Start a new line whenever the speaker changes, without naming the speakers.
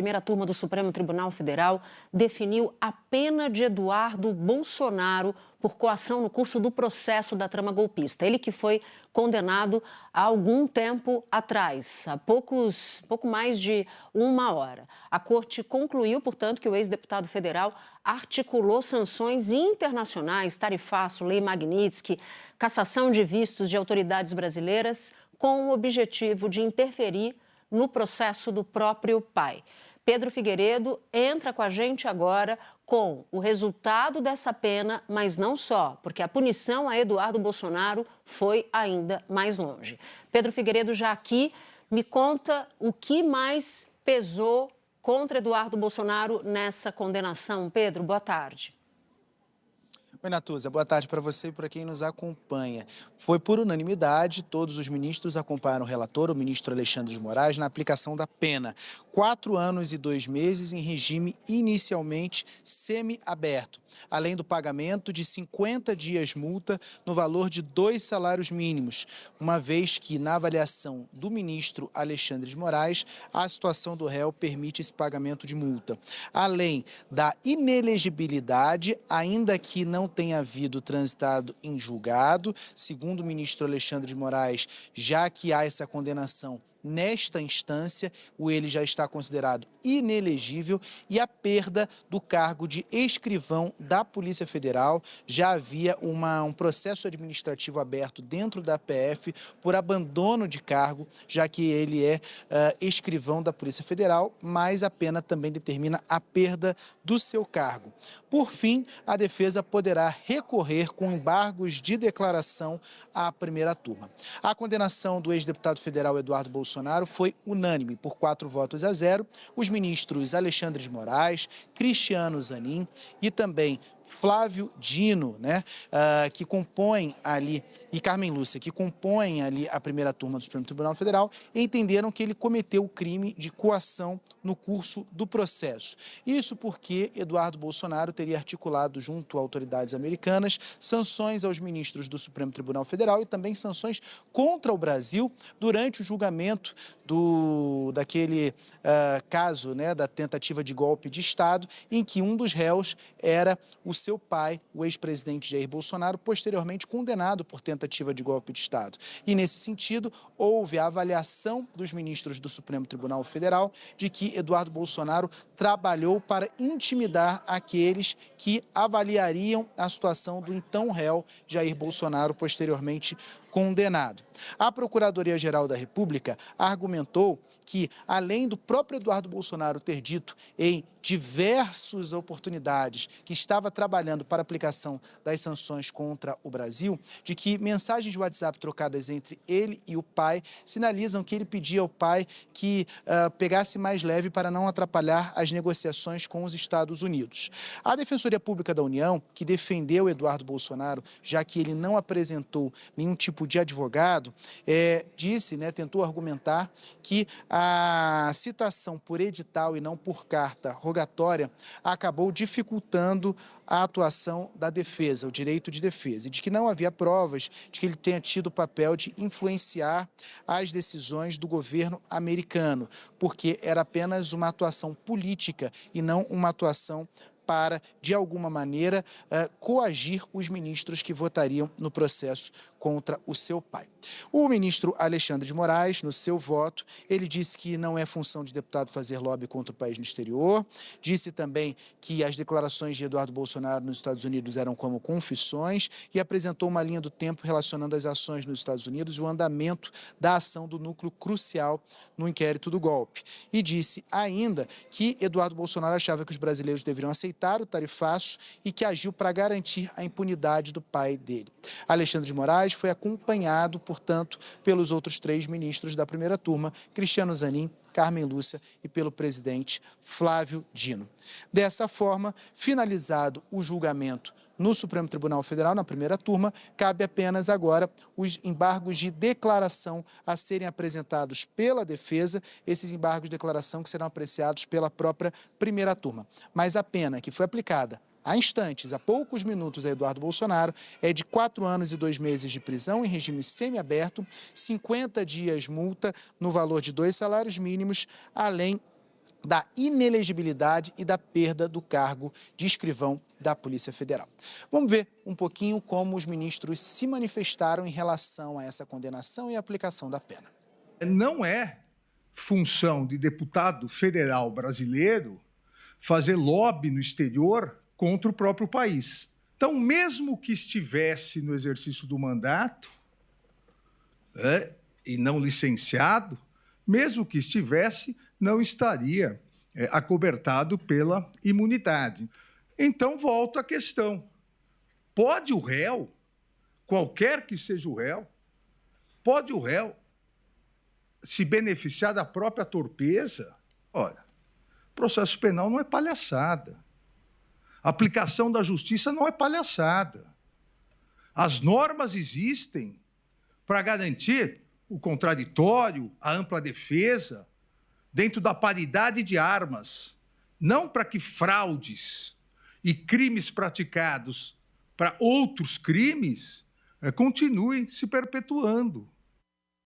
Primeira turma do Supremo Tribunal Federal definiu a pena de Eduardo Bolsonaro por coação no curso do processo da trama golpista. Ele que foi condenado há algum tempo atrás, há pouco mais de uma hora. A corte concluiu, portanto, que o ex-deputado federal articulou sanções internacionais, tarifaço, lei Magnitsky, cassação de vistos de autoridades brasileiras, com o objetivo de interferir no processo do próprio pai. Pedro Figueiredo entra com a gente agora com o resultado dessa pena, mas não só, porque a punição a Eduardo Bolsonaro foi ainda mais longe. Pedro Figueiredo já aqui, me conta o que mais pesou contra Eduardo Bolsonaro nessa condenação. Pedro, boa tarde.
Oi, Natuza, boa tarde para você e para quem nos acompanha. Foi por unanimidade, todos os ministros acompanharam o relator, o ministro Alexandre de Moraes, na aplicação da pena. 4 anos e 2 meses em regime inicialmente semiaberto, além do pagamento de 50 dias multa no valor de 2 salários mínimos, uma vez que, na avaliação do ministro Alexandre de Moraes, a situação do réu permite esse pagamento de multa. Além da inelegibilidade, ainda que não tenha havido transitado em julgado, segundo o ministro Alexandre de Moraes, já que há essa condenação nesta instância, ele já está considerado inelegível, e a perda do cargo de escrivão da Polícia Federal. Já havia um processo administrativo aberto dentro da PF por abandono de cargo, já que ele é escrivão da Polícia Federal, mas a pena também determina a perda do seu cargo. Por fim, a defesa poderá recorrer com embargos de declaração à primeira turma. A condenação do ex-deputado federal Eduardo Bolsonaro foi unânime, por 4 votos a 0. Os ministros Alexandre de Moraes, Cristiano Zanin e também Flávio Dino, que compõem ali, e Carmen Lúcia, que compõem ali a primeira turma do Supremo Tribunal Federal, entenderam que ele cometeu o crime de coação no curso do processo. Isso porque Eduardo Bolsonaro teria articulado junto a autoridades americanas sanções aos ministros do Supremo Tribunal Federal e também sanções contra o Brasil durante o julgamento daquele caso, da tentativa de golpe de Estado, em que um dos réus era o seu pai, o ex-presidente Jair Bolsonaro, posteriormente condenado por tentativa de golpe de Estado. E, nesse sentido, houve a avaliação dos ministros do Supremo Tribunal Federal de que Eduardo Bolsonaro trabalhou para intimidar aqueles que avaliariam a situação do então réu Jair Bolsonaro, posteriormente condenado. A Procuradoria-Geral da República argumentou que, além do próprio Eduardo Bolsonaro ter dito em diversas oportunidades que estava trabalhando para a aplicação das sanções contra o Brasil, de que mensagens de WhatsApp trocadas entre ele e o pai sinalizam que ele pedia ao pai que pegasse mais leve para não atrapalhar as negociações com os Estados Unidos. A Defensoria Pública da União, que defendeu Eduardo Bolsonaro, já que ele não apresentou nenhum tipo de advogado, tentou argumentar que a citação por edital e não por carta rogatória acabou dificultando a atuação da defesa, o direito de defesa, e de que não havia provas de que ele tenha tido o papel de influenciar as decisões do governo americano, porque era apenas uma atuação política e não uma atuação para, de alguma maneira, coagir os ministros que votariam no processo contra o seu pai. O ministro Alexandre de Moraes, no seu voto, ele disse que não é função de deputado fazer lobby contra o país no exterior, disse também que as declarações de Eduardo Bolsonaro nos Estados Unidos eram como confissões e apresentou uma linha do tempo relacionando as ações nos Estados Unidos e o andamento da ação do núcleo crucial no inquérito do golpe. E disse ainda que Eduardo Bolsonaro achava que os brasileiros deveriam aceitar o tarifaço e que agiu para garantir a impunidade do pai dele. Alexandre de Moraes foi acompanhado, portanto, pelos outros 3 ministros da primeira turma, Cristiano Zanin, Carmen Lúcia e pelo presidente Flávio Dino. Dessa forma, finalizado o julgamento no Supremo Tribunal Federal, na primeira turma, cabe apenas agora os embargos de declaração a serem apresentados pela defesa, esses embargos de declaração que serão apreciados pela própria primeira turma. Mas a pena que foi aplicada há instantes, há poucos minutos, a Eduardo Bolsonaro, é de 4 anos e 2 meses de prisão em regime semiaberto, 50 dias multa no valor de 2 salários mínimos, além da inelegibilidade e da perda do cargo de escrivão da Polícia Federal. Vamos ver um pouquinho como os ministros se manifestaram em relação a essa condenação e aplicação da pena.
Não é função de deputado federal brasileiro fazer lobby no exterior contra o próprio país. Então, mesmo que estivesse no exercício do mandato, e não licenciado, mesmo que estivesse, não estaria acobertado pela imunidade. Então, volta a questão. Pode o réu, qualquer que seja o réu, pode o réu se beneficiar da própria torpeza? Olha, processo penal não é palhaçada. A aplicação da justiça não é palhaçada. As normas existem para garantir o contraditório, a ampla defesa, dentro da paridade de armas, não para que fraudes e crimes praticados para outros crimes continuem se perpetuando.